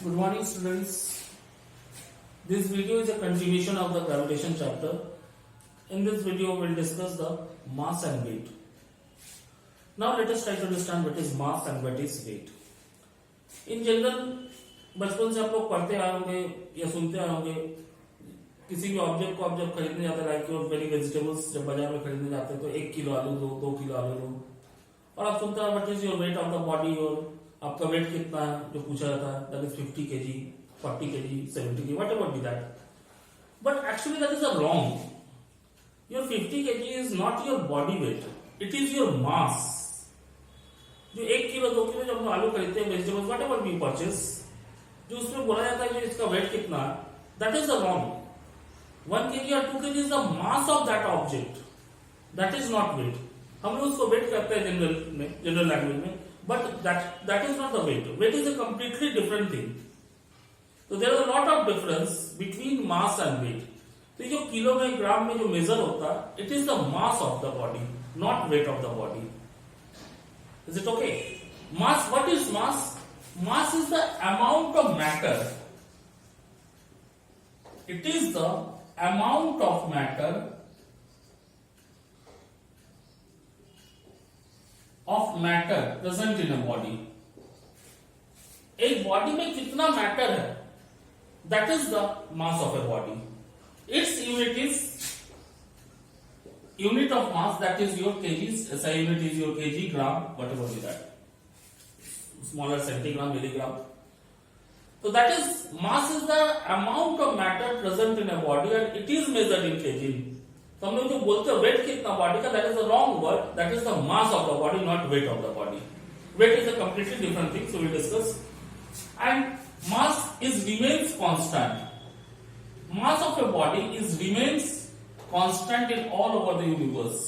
Good morning, students. This video is a continuation of the gravitation chapter. In this video, we will discuss the mass and weight. Now, let us try to understand what is mass and what is weight. In general, बचपन से आप लोग पढ़ते आए होंगे या सुनते आए होंगे किसी भी ऑब्जेक्ट को आप जब खरीदने जाते हैं, लाइक योर वेरी वेजिटेबल्स जब बाजार में खरीदने जाते हैं तो 1 किलो आलू दो, 2 किलो आलू दो, और आप सुनते हैं what is your weight of the body, और आपका वेट कितना है जो पूछा जाता है, that is 50 kg, 40 kg, 70 kg, what ever be that. But actually that is a wrong. Your 50 kg is not your body weight, it is your मास. जो 1 kilo 2 kilo जब हम आलू खरीदते हैं, vegetables what ever be purchase, जो उसमें बोला जाता है कि इसका वेट कितना है, that is the wrong. 1 kg or 2 kg is the mass of that object. That is not weight. हम लोग उसको वेट करते हैं जनरल लैंग्वेज में, but that is not the weight. Weight is a completely different thing. So there is a lot of difference between mass and weight. तो ये जो kilo में ग्राम में जो मेजर होता है, it is the mass of the body, not weight of the body. Is it okay? Mass. What is mass? Mass is the amount of matter. It is the amount of matter present in a body. एक body में कितना matter है, that is the mass of a body. Its unit of mass, that is your kgs. SI unit is your kg, gram, whatever be that. Smaller centigram, milligram. So that is, mass is the amount of matter present in a body and it is measured in kg. तो हम लोग जो बोलते हैं wait कितना body का, that is the wrong word. That is the mass of the body, not weight of the body. Weight is a completely different thing, so we discuss. And mass is remains constant. Mass of a body is remains constant in all over the universe.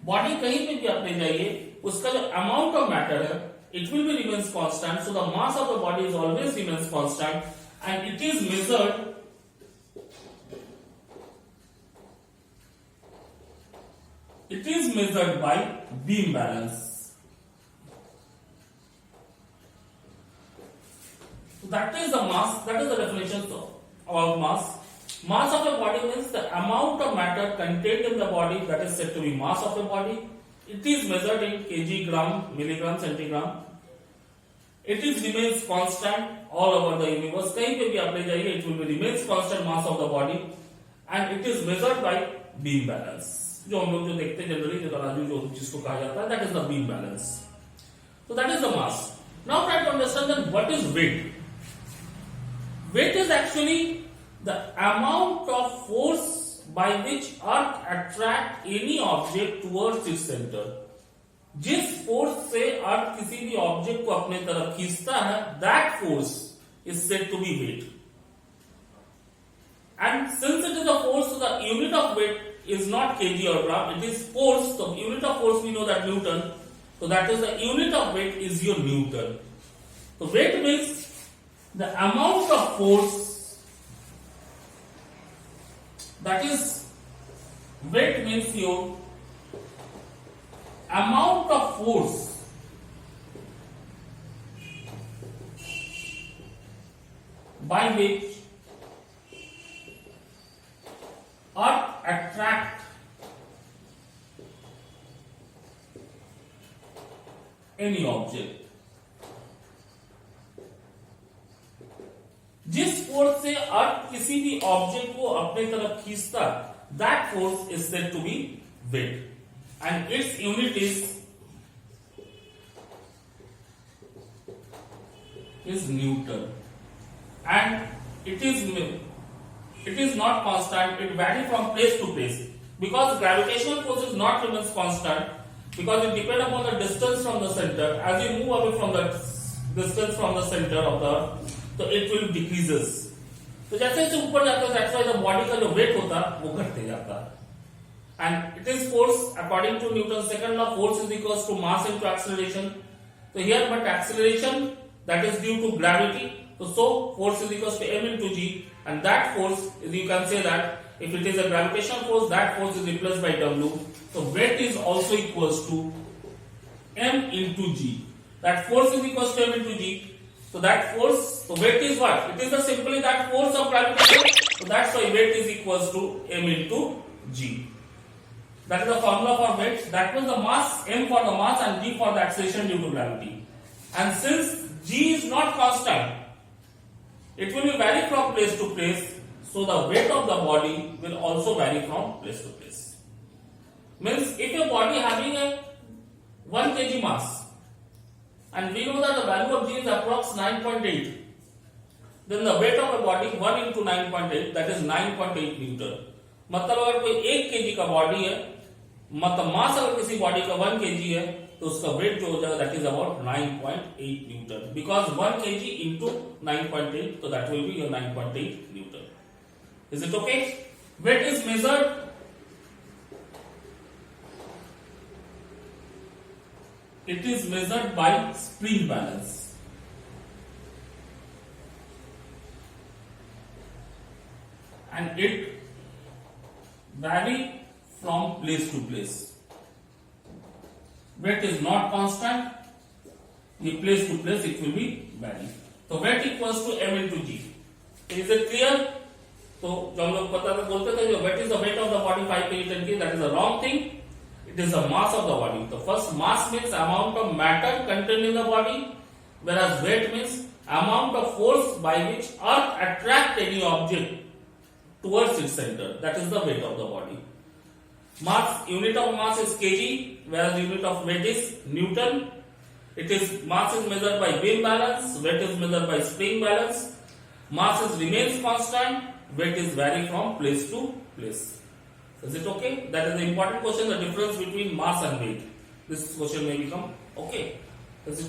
Body कहीं पे भी आप ले जाइए, उसका जो amount of matter है, it will be remains constant. So the mass of the body is always remains constant and it is measured by beam balance. So that is the mass, that is the definition of mass. Mass of a body means the amount of matter contained in the body, that is said to be mass of a body. It is measured in kg, gram, milligram, centigram. It is remains constant all over the universe. कहीं पे भी आप ले जाइए, it will be remains constant mass of the body and it is measured by beam balance. जो हम लोग जो देखते हैं जनरली, जो तराजू जो जिसको कहा जाता है, that is the beam balance. So that is the mass. Now try to understand then what is weight. Weight is actually the amount of force by which earth attract any object towards its center. जिस force से earth किसी भी object को अपने तरफ खींचता है, that force is said to be weight. And since it is a force, the unit of weight is not kg और ग्राम, इट इज फोर्स. तो unit of force we know that Newton. So that is the unit of weight is your Newton. So weight means the amount of force, that is weight means your amount of force by which earth attract any object. जिस force से earth किसी भी object को अपने तरफ खींचता, that force is said to be weight and its unit is Newton and it is not constant. It varies from place to place because gravitational force is not remains constant because it depends upon the distance from the center. As you move away from the distance from the center of the, so it will decreases. तो जैसे जैसे ऊपर जाता है, that's why the body का जो weight होता है वो घटते जाता है. And it is force according to Newton's second law. Force is equals to mass into acceleration. So here, but acceleration that is due to gravity. So force is equals to m into g, and that force is, you can say that if it is a gravitational force, that force is replaced by w. So weight is also equals to m into g. That force is equals to m into g. So that force, so weight is what? It is the simply that force of gravitation. So that's why weight is equals to m into g. That is the formula for weight. That was the mass, m for the mass and g for the acceleration due to gravity. And since g is not constant, it will be vary from place to place. So the weight of the body will also vary from place to place. Means if a body having a 1 kg mass, and we know that the value of g is approx 9.8, then the weight of a body 1 into 9.8, that is 9.8 Newton. मतलब अगर कोई 1 kg का body है, मतलब मास अगर किसी body का 1 kg है, तो उसका वेट जो हो जाएगा that is about 9.8 Newton. Because 1 kg into 9.8, so that will be your 9.8 Newton. Is it okay? Weight is measured by spring balance. And it vary from place to place. Weight is not constant. In place to place it will be vary. So weight equals to m into g. Is it clear? तो जो हम लोग पता बोलते थे weight is the weight of the body 5 kg 10 kg, that is the wrong thing. It is the mass of the body. The first mass means amount of matter contained in the body, whereas weight means amount of force by which earth attract any object towards its center. That is the weight of the body. Mass, unit of mass is kg, whereas unit of weight is newton. It is mass is measured by beam balance, weight is measured by spring balance. Mass is remains constant, weight is vary from place to place. Is it okay? That is the important question, the difference between mass and weight. This question may become okay.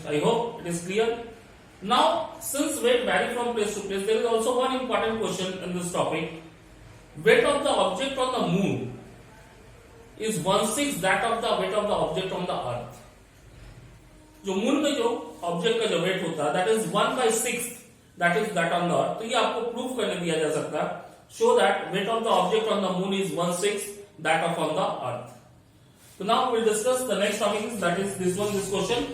I hope it is clear. Now, since weight vary from place to place, there is also one important question in this topic. Weight of the object on the moon is 1/6 that of the weight of the object on the earth. जो moon में जो object का जो wait होता है, that is 1/6 that is that on the earth. तो ये आपको प्रूफ करने दिया जा सकता है. Show that weight of the object on the moon is 1/6 that of on the earth. So now we will discuss the next topic, that is this question.